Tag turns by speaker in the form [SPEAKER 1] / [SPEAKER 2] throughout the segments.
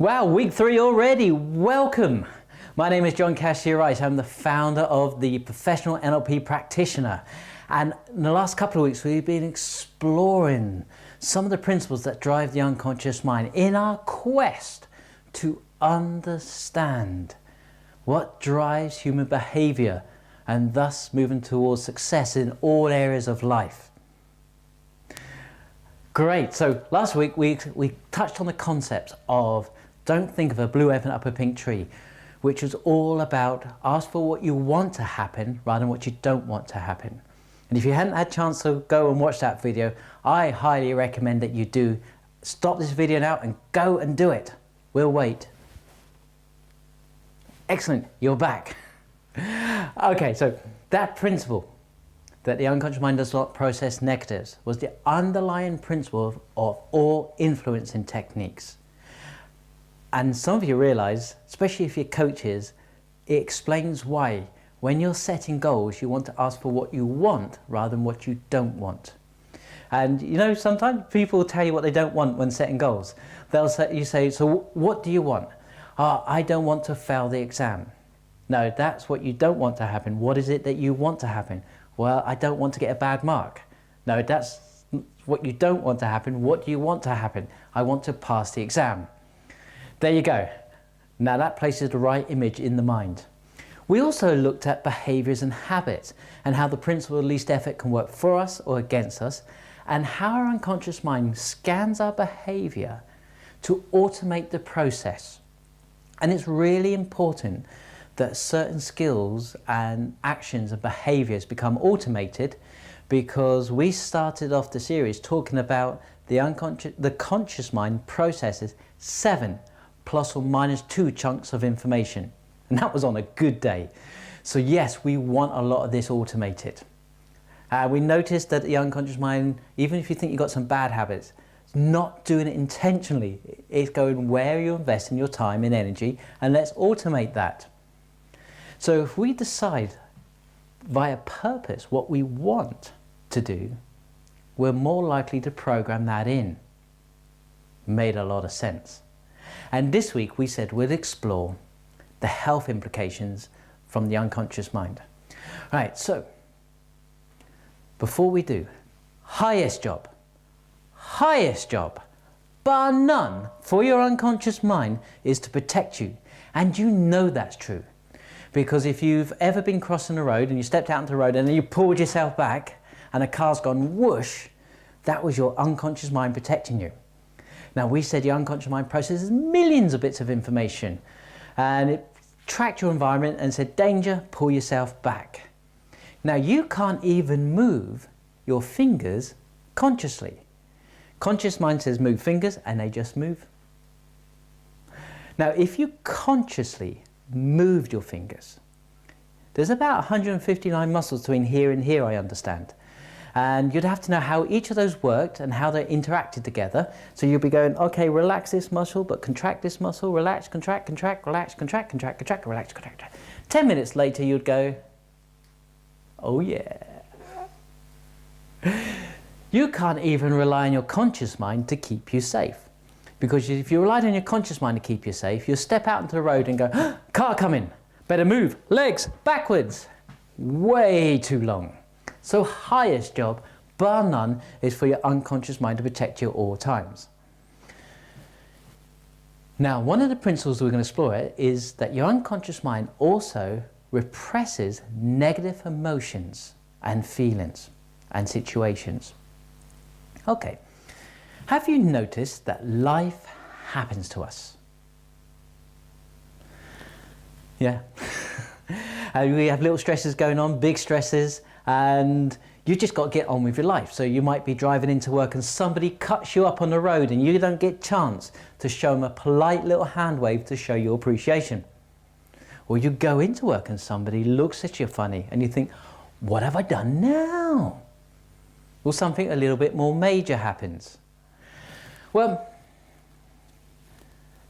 [SPEAKER 1] Wow, week 3 already. Welcome. My name is John Cashier-Rice. I'm the founder of the Professional NLP Practitioner. And in the last couple of weeks, we've been exploring some of the principles that drive the unconscious mind in our quest to understand what drives human behavior and thus moving towards success in all areas of life. Great. So last week we touched on the concept of don't think of a blue elephant up a pink tree, which was all about ask for what you want to happen rather than what you don't want to happen. And if you hadn't had a chance to go and watch that video, I highly recommend that you do. Stop this video now and go and do it. We'll wait. Excellent, you're back. Okay, so that principle that the unconscious mind does not process negatives was the underlying principle of all influencing techniques. And some of you realize, especially if you're coaches, it explains why when you're setting goals, you want to ask for what you want rather than what you don't want. And you know, sometimes people will tell you what they don't want when setting goals. They'll say, you say, so what do you want? Oh, I don't want to fail the exam. No, that's what you don't want to happen. What is it that you want to happen? Well, I don't want to get a bad mark. No, that's what you don't want to happen. What do you want to happen? I want to pass the exam. There you go. Now that places the right image in the mind. We also looked at behaviors and habits and how the principle of least effort can work for us or against us, and how our unconscious mind scans our behavior to automate the process. And it's really important that certain skills and actions and behaviors become automated, because we started off the series talking about the conscious mind processes 7 plus or minus 2 chunks of information. And that was on a good day. So yes, we want a lot of this automated. We noticed that the unconscious mind, even if you think you've got some bad habits, it's not doing it intentionally. It's going where you're investing your time and energy, and let's automate that. So if we decide via purpose what we want to do, we're more likely to program that in. Made a lot of sense. And this week we said we'd explore the health implications from the unconscious mind. Right, so before we do, highest job, bar none, for your unconscious mind is to protect you. And you know that's true. Because if you've ever been crossing the road and you stepped out onto the road and then you pulled yourself back and a car's gone whoosh, that was your unconscious mind protecting you. Now we said your unconscious mind processes millions of bits of information, and it tracked your environment and said danger, pull yourself back. Now you can't even move your fingers consciously. Conscious mind says move fingers and they just move. Now if you consciously moved your fingers, there's about 159 muscles between here and here, I understand. And you'd have to know how each of those worked and how they interacted together. So you'd be going, okay, relax this muscle, but contract this muscle, relax, contract, contract, relax, contract, contract, contract, relax, contract. 10 minutes later, you'd go, oh yeah. You can't even rely on your conscious mind to keep you safe. Because if you relied on your conscious mind to keep you safe, you'll step out into the road and go, car coming, better move, legs, backwards. Way too long. So highest job, bar none, is for your unconscious mind to protect you at all times. Now, one of the principles we're going to explore is that your unconscious mind also represses negative emotions and feelings and situations. Okay, have you noticed that life happens to us? Yeah. We have little stresses going on, big stresses, and you just got to get on with your life. So you might be driving into work and somebody cuts you up on the road and you don't get a chance to show them a polite little hand wave to show your appreciation. Or you go into work and somebody looks at you funny and you think, what have I done now? Or something a little bit more major happens. Well,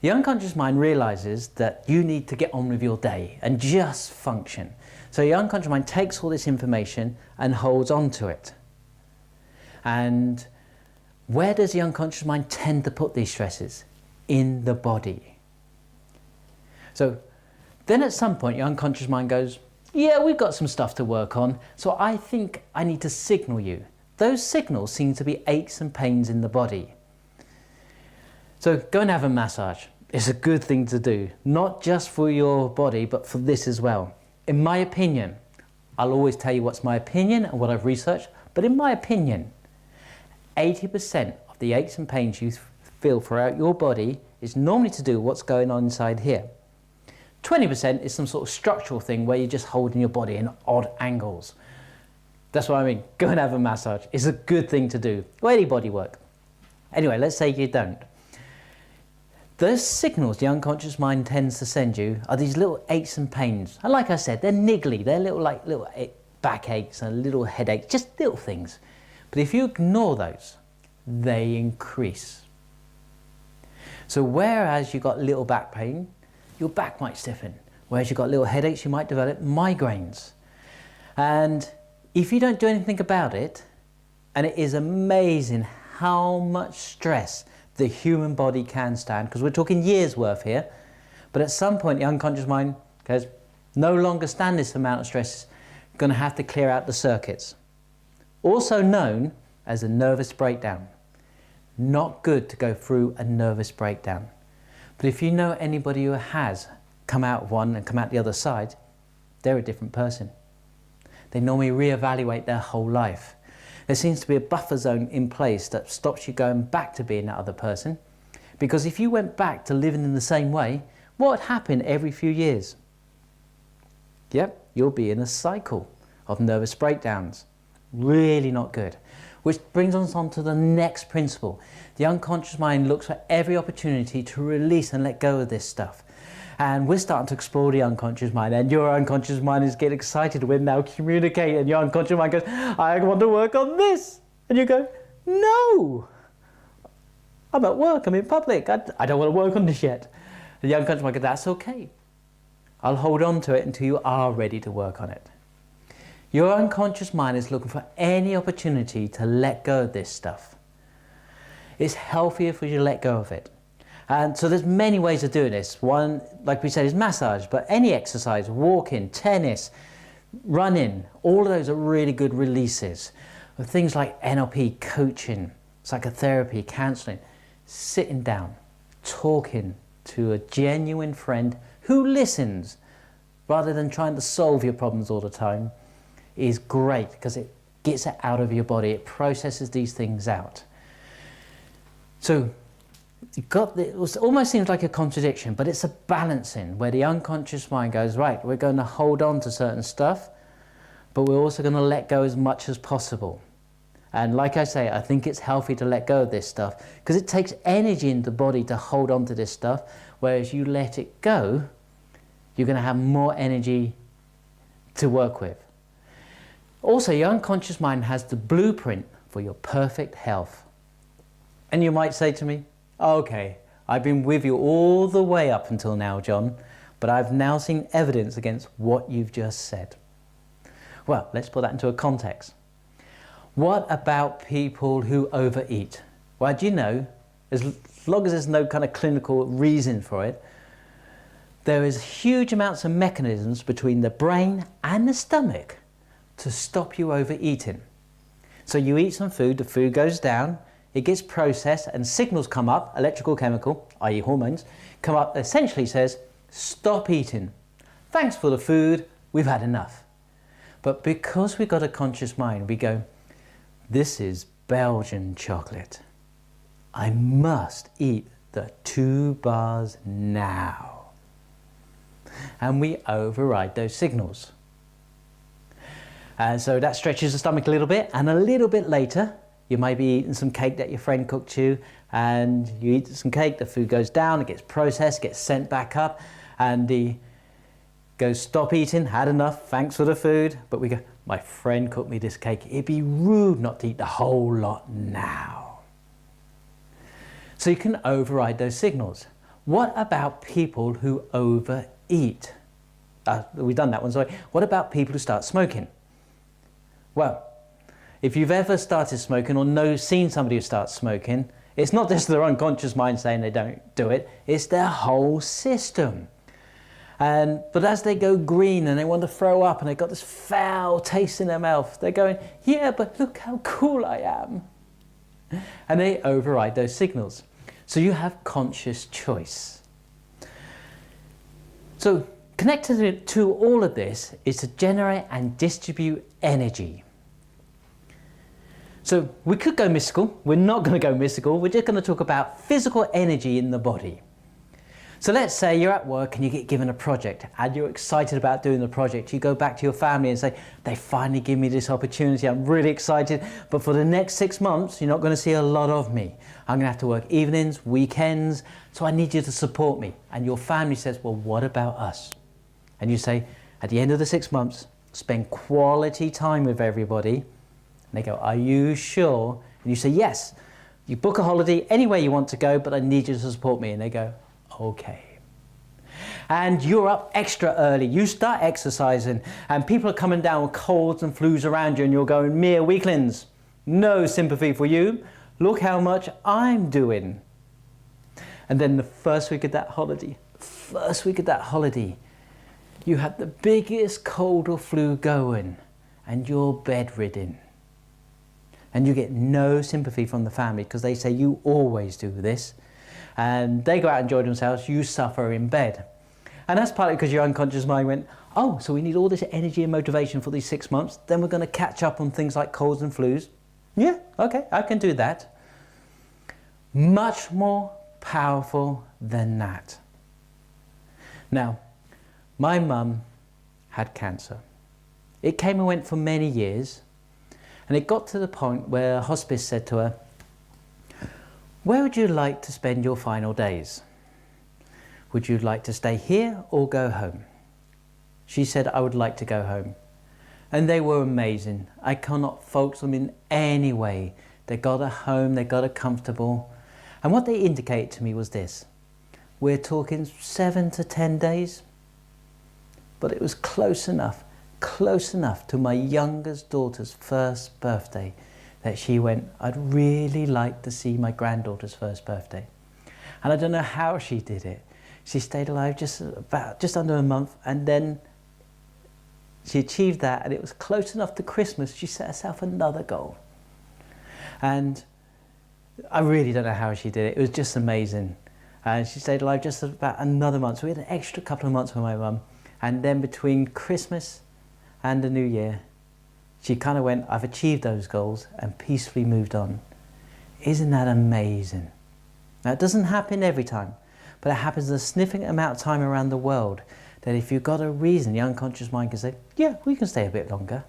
[SPEAKER 1] the unconscious mind realizes that you need to get on with your day and just function. So your unconscious mind takes all this information and holds on to it. And where does the unconscious mind tend to put these stresses? In the body. So then at some point your unconscious mind goes, yeah, we've got some stuff to work on, so I think I need to signal you. Those signals seem to be aches and pains in the body. So go and have a massage. It's a good thing to do, not just for your body, but for this as well. In my opinion, I'll always tell you what's my opinion and what I've researched, but in my opinion, 80% of the aches and pains you feel throughout your body is normally to do with what's going on inside here. 20% is some sort of structural thing where you're just holding your body in odd angles. That's what I mean. Go and have a massage. It's a good thing to do. Or any body work. Anyway, let's say you don't. Those signals the unconscious mind tends to send you are these little aches and pains. And like I said, they're niggly. They're little backaches and little headaches, just little things. But if you ignore those, they increase. So whereas you've got little back pain, your back might stiffen. Whereas you've got little headaches, you might develop migraines. And if you don't do anything about it, and it is amazing how much stress the human body can stand, because we're talking years worth here, but at some point the unconscious mind goes, no longer stand this amount of stress, going to have to clear out the circuits. Also known as a nervous breakdown. Not good to go through a nervous breakdown. But if you know anybody who has come out of one and come out the other side, they're a different person. They normally reevaluate their whole life. There seems to be a buffer zone in place that stops you going back to being that other person. Because if you went back to living in the same way, what would happen every few years? Yep, you'll be in a cycle of nervous breakdowns. Really not good. Which brings us on to the next principle. The unconscious mind looks for every opportunity to release and let go of this stuff. And we're starting to explore the unconscious mind, and your unconscious mind is getting excited. We're now communicating, and your unconscious mind goes, I want to work on this. And you go, no, I'm at work, I'm in public, I don't want to work on this yet. And the unconscious mind goes, that's okay. I'll hold on to it until you are ready to work on it. Your unconscious mind is looking for any opportunity to let go of this stuff. It's healthier for you to let go of it. And so there's many ways of doing this. One, like we said, is massage, but any exercise, walking, tennis, running, all of those are really good releases. Things like NLP, coaching, psychotherapy, counseling, sitting down, talking to a genuine friend who listens rather than trying to solve your problems all the time is great, because it gets it out of your body. It processes these things out. So it almost seems like a contradiction, but it's a balancing where the unconscious mind goes, right, we're going to hold on to certain stuff, but we're also going to let go as much as possible. And like I say, I think it's healthy to let go of this stuff because it takes energy in the body to hold on to this stuff, whereas you let it go, you're going to have more energy to work with. Also, your unconscious mind has the blueprint for your perfect health. And you might say to me, okay, I've been with you all the way up until now, John, but I've now seen evidence against what you've just said. Well, let's put that into a context. What about people who overeat? Well, do you know, as long as there's no kind of clinical reason for it, there is huge amounts of mechanisms between the brain and the stomach to stop you overeating. So you eat some food, the food goes down, it gets processed and signals come up, electrical, chemical, i.e. hormones, come up, essentially says, stop eating. Thanks for the food, we've had enough. But because we've got a conscious mind, we go, this is Belgian chocolate. I must eat the 2 bars now. And we override those signals. And so that stretches the stomach a little bit, and a little bit later, you might be eating some cake that your friend cooked you, and you eat some cake, the food goes down, it gets processed, gets sent back up, and the goes, stop eating, had enough, thanks for the food. But we go, my friend cooked me this cake, it'd be rude not to eat the whole lot now. So you can override those signals. What about people who overeat? We've done that one, sorry. What about people who start smoking? Well, if you've ever started smoking or seen somebody who starts smoking, it's not just their unconscious mind saying they don't do it, it's their whole system. But as they go green and they want to throw up and they've got this foul taste in their mouth, they're going, yeah, but look how cool I am. And they override those signals. So you have conscious choice. So connected to all of this is to generate and distribute energy. So we could go mystical. We're not going to go mystical. We're just going to talk about physical energy in the body. So let's say you're at work and you get given a project and you're excited about doing the project. You go back to your family and say, they finally give me this opportunity. I'm really excited. But for the next 6 months, you're not going to see a lot of me. I'm going to have to work evenings, weekends. So I need you to support me. And your family says, well, what about us? And you say, at the end of the 6 months, spend quality time with everybody. And they go, are you sure? And you say, yes. You book a holiday anywhere you want to go, but I need you to support me. And they go, okay. And you're up extra early. You start exercising and people are coming down with colds and flus around you and you're going, mere weaklings. No sympathy for you. Look how much I'm doing. And then the first week of that holiday, you had the biggest cold or flu going and you're bedridden. And you get no sympathy from the family because they say you always do this. And they go out and enjoy themselves, you suffer in bed. And that's partly because your unconscious mind went, oh, so we need all this energy and motivation for these 6 months, then we're going to catch up on things like colds and flus. Yeah, okay, I can do that. Much more powerful than that. Now, my mum had cancer. It came and went for many years, and it got to the point where hospice said to her, where would you like to spend your final days? Would you like to stay here or go home? She said, I would like to go home. And they were amazing. I cannot fault them in any way. They got her home, they got her comfortable. And what they indicated to me was this. We're talking 7 to 10 days. But it was close enough to my youngest daughter's first birthday that she went, I'd really like to see my granddaughter's first birthday. And I don't know how she did it. She stayed alive just under a month, and then she achieved that, and it was close enough to Christmas. She set herself another goal. And I really don't know how she did it. It was just amazing. And she stayed alive just about another month. So we had an extra couple of months with my mum. And then between Christmas and the New Year, she kind of went, I've achieved those goals, and peacefully moved on. Isn't that amazing? Now, it doesn't happen every time, but it happens a significant amount of time around the world that if you've got a reason, the unconscious mind can say, yeah, we can stay a bit longer.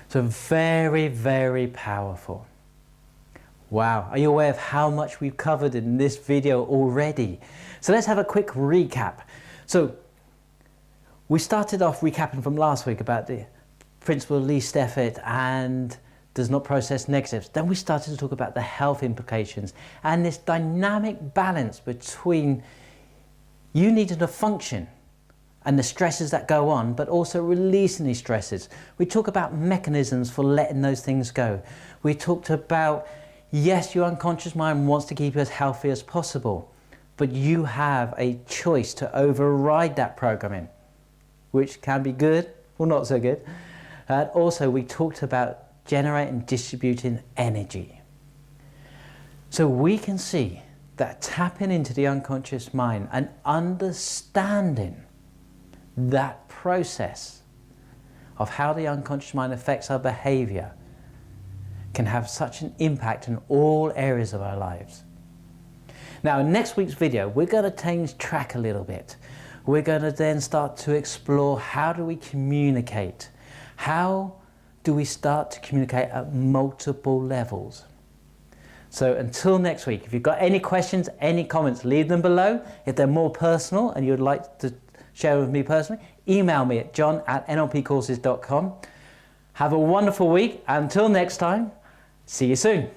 [SPEAKER 1] So very, very powerful. Wow, are you aware of how much we've covered in this video already? So let's have a quick recap. So we started off recapping from last week about the principle of least effort and does not process negatives. Then we started to talk about the health implications and this dynamic balance between you needing to function and the stresses that go on, but also releasing these stresses. We talk about mechanisms for letting those things go. We talked about, yes, your unconscious mind wants to keep you as healthy as possible, but you have a choice to override that programming, which can be good or not so good. Also, we talked about generating and distributing energy. So we can see that tapping into the unconscious mind and understanding that process of how the unconscious mind affects our behavior can have such an impact in all areas of our lives. Now, in next week's video, we're going to change track a little bit. We're going to then start to explore how do we communicate? How do we start to communicate at multiple levels? So until next week, if you've got any questions, any comments, leave them below. If they're more personal and you'd like to share with me personally, email me at john@nlpcourses.com. Have a wonderful week. Until next time, see you soon.